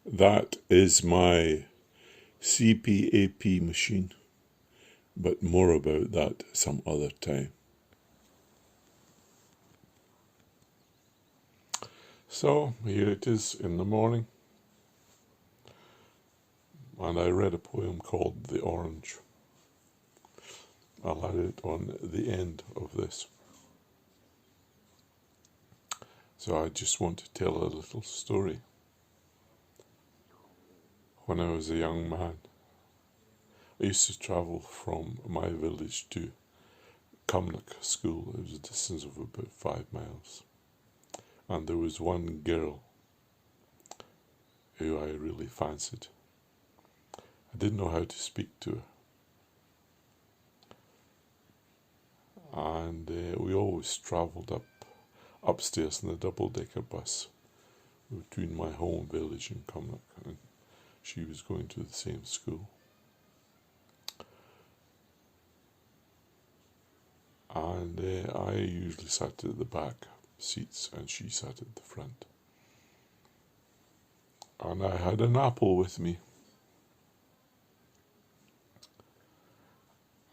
That is my CPAP machine, but more about that some other time. So here it is in the morning, and I read a poem called The Orange. I'll add it on the end of this. So I just want to tell a little story. When I was a young man, I used to travel from my village to Cumnock School. It was a distance of about 5 miles. And there was one girl who I really fancied. I didn't know how to speak to her. And we always travelled upstairs in the double-decker bus between my home village and Cumnock, and she was going to the same school. And I usually sat at the back seats and she sat at the front. And I had an apple with me.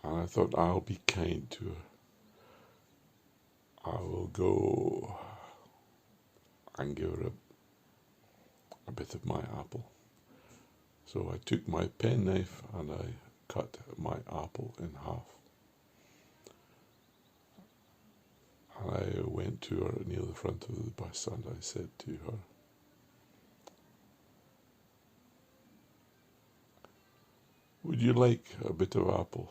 And I thought, I'll be kind to her. I will go and give her a bit of my apple. So I took my penknife and I cut my apple in half. And I went to her near the front of the bus and I said to her, "Would you like a bit of apple?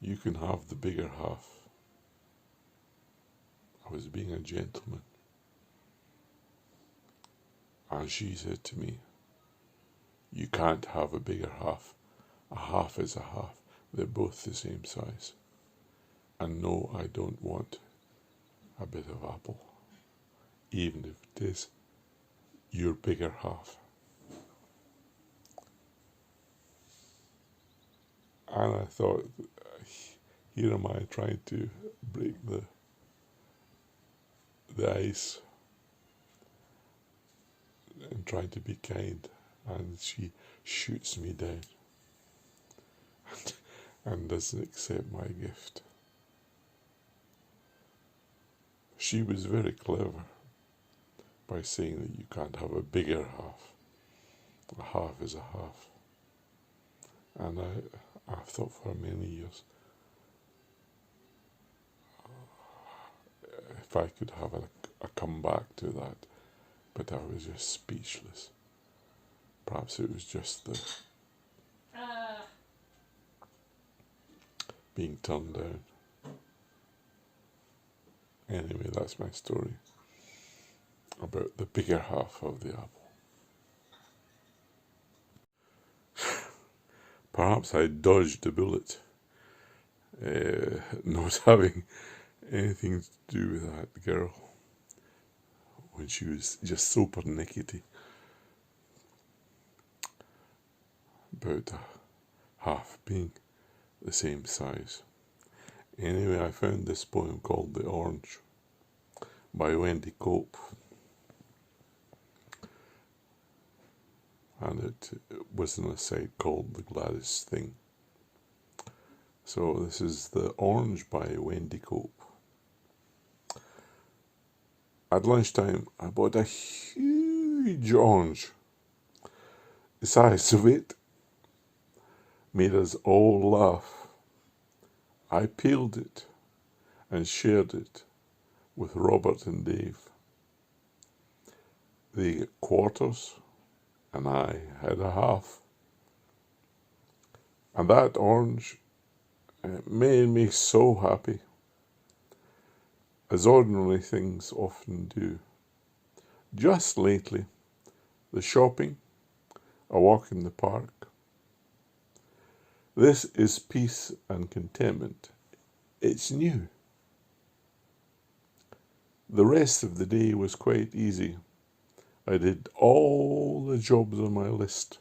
You can have the bigger half." I was being a gentleman. And she said to me, "You can't have a bigger half. A half is a half. They're both the same size. And no, I don't want a bit of apple, even if it is your bigger half." And I thought, here am I trying to break the ice and trying to be kind, and she shoots me down and doesn't accept my gift. She was very clever by saying that you can't have a bigger half. A half is a half. And I've thought for many years, if I could have a comeback to that, but I was just speechless. Perhaps it was just the being turned down. Anyway, that's my story about the bigger half of the apple. Perhaps I dodged a bullet, not having anything to do with that girl when she was just so pernickety about half being the same size. Anyway, I found this poem called The Orange by Wendy Cope, and it was in a site called The Gladdest Thing. So this is The Orange by Wendy Cope. At lunchtime, I bought a huge orange. The size of it made us all laugh. I peeled it and shared it with Robert and Dave. They got quarters and I had a half. And that orange made me so happy, as ordinary things often do. Just lately, the shopping, a walk in the park. This is peace and contentment. It's new. The rest of the day was quite easy. I did all the jobs on my list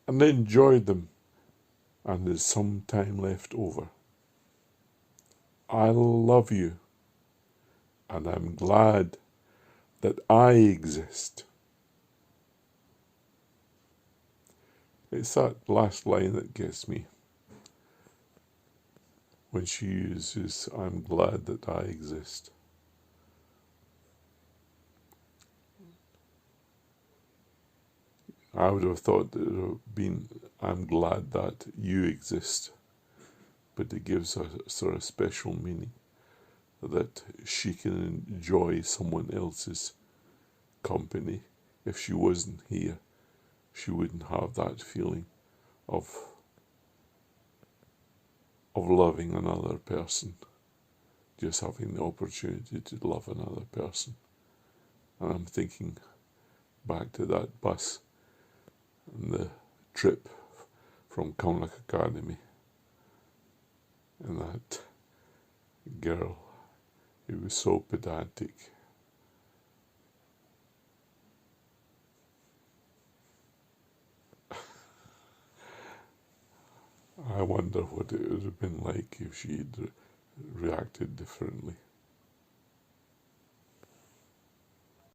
and enjoyed them, and there's some time left over. I love you, and I'm glad that I exist. It's that last line that gets me. When she uses, I'm glad that I exist. I would have thought that it would have been, I'm glad that you exist. But it gives a sort of special meaning that she can enjoy someone else's company. If she wasn't here, she wouldn't have that feeling of loving another person, just having the opportunity to love another person. And I'm thinking back to that bus and the trip from Cumnock Academy, and that girl who was so pedantic. I wonder what it would have been like if she'd reacted differently.